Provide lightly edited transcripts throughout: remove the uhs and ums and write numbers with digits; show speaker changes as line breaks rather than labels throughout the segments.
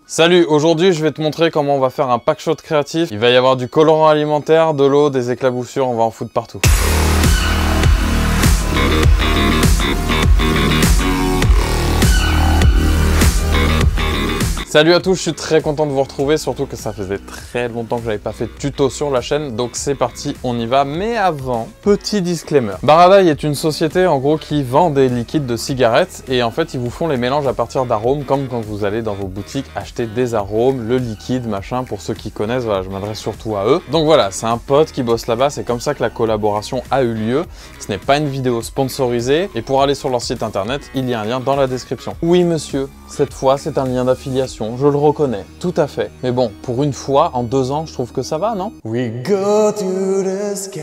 Salut, aujourd'hui je vais te montrer comment on va faire un pack shot créatif. Il va y avoir du colorant alimentaire, de l'eau, des éclaboussures, on va en foutre partout. Salut à tous, je suis très content de vous retrouver, surtout que ça faisait très longtemps que j'avais pas fait de tuto sur la chaîne, donc c'est parti, on y va. Mais avant, petit disclaimer. Baradai est une société en gros qui vend des liquides de cigarettes et en fait ils vous font les mélanges à partir d'arômes, comme quand vous allez dans vos boutiques acheter des arômes, le liquide, machin, pour ceux qui connaissent, voilà, je m'adresse surtout à eux. Donc voilà, c'est un pote qui bosse là-bas, c'est comme ça que la collaboration a eu lieu. Ce n'est pas une vidéo sponsorisée et pour aller sur leur site internet, il y a un lien dans la description. Oui monsieur, cette fois c'est un lien d'affiliation. Je le reconnais, tout à fait. Mais bon, pour une fois, en 2 ans, je trouve que ça va, non? We go to the sky.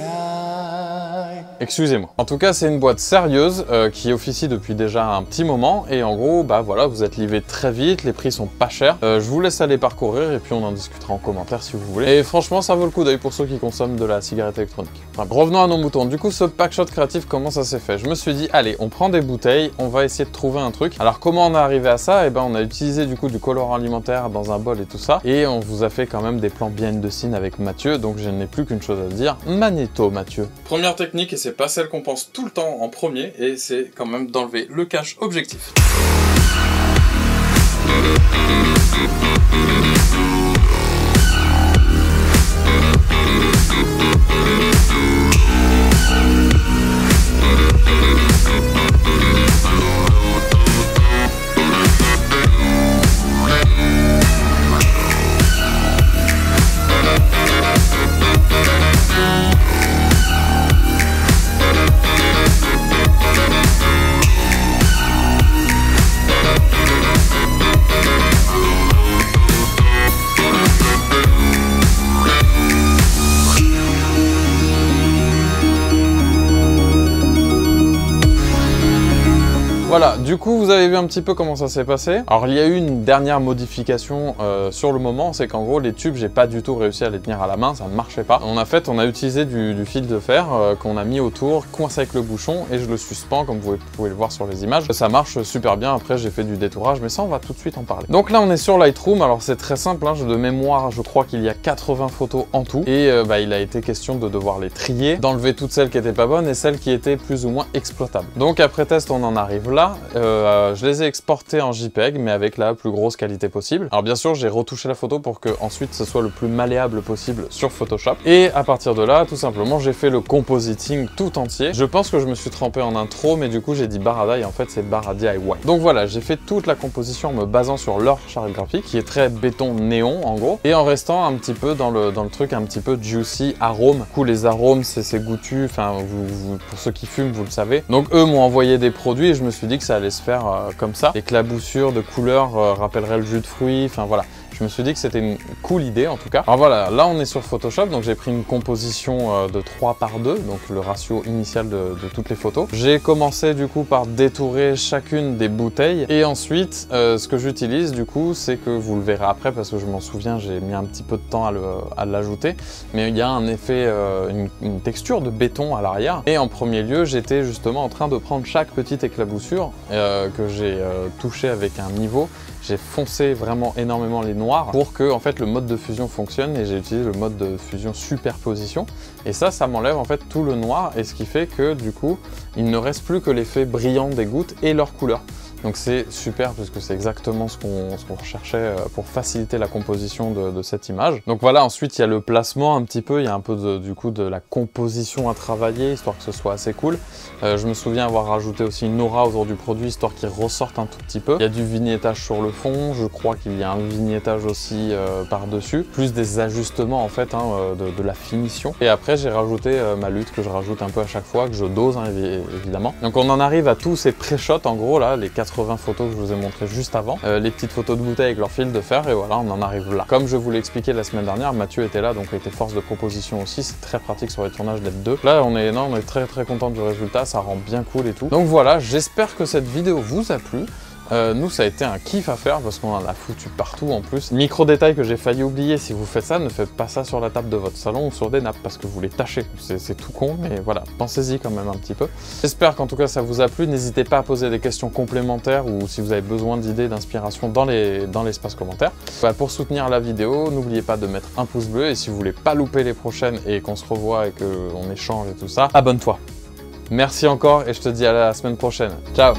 Excusez-moi. En tout cas, c'est une boîte sérieuse qui officie depuis déjà un petit moment. Et en gros, bah voilà, vous êtes livré très vite, les prix sont pas chers. Je vous laisse aller parcourir et puis on en discutera en commentaire si vous voulez. Et franchement, ça vaut le coup d'œil pour ceux qui consomment de la cigarette électronique. Enfin, revenons à nos moutons. Du coup, ce pack shot créatif, comment ça s'est fait? Je me suis dit, allez, on prend des bouteilles, on va essayer de trouver un truc. Alors, comment on est arrivé à ça? Eh ben, on a utilisé du coup du colorant alimentaire dans un bol et tout ça, et on vous a fait quand même des plans behind the scene avec Mathieu, donc je n'ai plus qu'une chose à dire, Magnéto Mathieu. Première technique, et c'est pas celle qu'on pense tout le temps en premier, et c'est quand même d'enlever le cache objectif. Voilà, du coup, vous avez vu un petit peu comment ça s'est passé. Alors, il y a eu une dernière modification sur le moment, c'est qu'en gros, les tubes, j'ai pas du tout réussi à les tenir à la main, ça ne marchait pas. On a utilisé du fil de fer qu'on a mis autour, coincé avec le bouchon, et je le suspends, comme vous pouvez le voir sur les images. Ça marche super bien, après j'ai fait du détourage, mais ça, on va tout de suite en parler. Donc là, on est sur Lightroom, alors c'est très simple, hein, de mémoire, je crois qu'il y a 80 photos en tout, et il a été question de devoir les trier, d'enlever toutes celles qui étaient pas bonnes et celles qui étaient plus ou moins exploitables. Donc après test, on en arrive là. Je les ai exportés en JPEG, mais avec la plus grosse qualité possible. Alors bien sûr, j'ai retouché la photo pour que ensuite ce soit le plus malléable possible sur Photoshop. Et à partir de là, tout simplement, j'ai fait le compositing tout entier. Je pense que je me suis trompé en intro, mais du coup, j'ai dit Baradai, en fait, c'est Baradai DIY. Donc voilà, j'ai fait toute la composition en me basant sur leur charte graphique, qui est très béton néon, en gros, et en restant un petit peu dans le truc un petit peu juicy, arôme. Du coup, les arômes, c'est goûtu, enfin, pour ceux qui fument, vous le savez. Donc eux m'ont envoyé des produits et je me suis dit que ça allait se faire comme ça. L'éclaboussure de couleurs rappellerait le jus de fruits, enfin voilà. Je me suis dit que c'était une cool idée en tout cas. Alors voilà, là on est sur Photoshop, donc j'ai pris une composition de 3:2, donc le ratio initial de toutes les photos. J'ai commencé du coup par détourer chacune des bouteilles et ensuite ce que j'utilise du coup, c'est que vous le verrez après parce que je m'en souviens, j'ai mis un petit peu de temps à l'ajouter, mais il y a un effet, une texture de béton à l'arrière. Et en premier lieu, j'étais justement en train de prendre chaque petite éclaboussure que j'ai touché avec un niveau. J'ai foncé vraiment énormément les noirs pour que en fait le mode de fusion fonctionne et j'ai utilisé le mode de fusion superposition et ça m'enlève en fait tout le noir et ce qui fait que du coup il ne reste plus que l'effet brillant des gouttes et leur couleur. Donc c'est super puisque c'est exactement ce qu'on recherchait pour faciliter la composition de cette image. Donc voilà, ensuite il y a le placement un petit peu, il y a un peu du coup de la composition à travailler histoire que ce soit assez cool. Je me souviens avoir rajouté aussi une aura autour du produit histoire qu'il ressorte un tout petit peu. Il y a du vignettage sur le fond, je crois qu'il y a un vignettage aussi par-dessus, plus des ajustements en fait de la finition. Et après j'ai rajouté ma lutte que je rajoute un peu à chaque fois, que je dose hein, évidemment. Donc on en arrive à tous ces pré-shots en gros là, les 80 photos que je vous ai montré juste avant, les petites photos de bouteilles avec leur fil de fer et voilà on en arrive là. Comme je vous l'ai expliqué la semaine dernière, Mathieu était là donc il était force de proposition aussi, c'est très pratique sur les tournages d'être deux. Là on est très content du résultat, ça rend bien cool et tout. Donc voilà, j'espère que cette vidéo vous a plu. Nous, ça a été un kiff à faire parce qu'on en a foutu partout en plus. Micro détail que j'ai failli oublier, si vous faites ça, ne faites pas ça sur la table de votre salon ou sur des nappes parce que vous les tachez. C'est tout con, mais voilà, pensez-y quand même un petit peu. J'espère qu'en tout cas ça vous a plu. N'hésitez pas à poser des questions complémentaires ou si vous avez besoin d'idées, d'inspiration dans l'espace commentaire. Voilà, pour soutenir la vidéo, n'oubliez pas de mettre un pouce bleu et si vous voulez pas louper les prochaines et qu'on se revoit et qu'on échange et tout ça, abonne-toi. Merci encore et je te dis à la semaine prochaine. Ciao!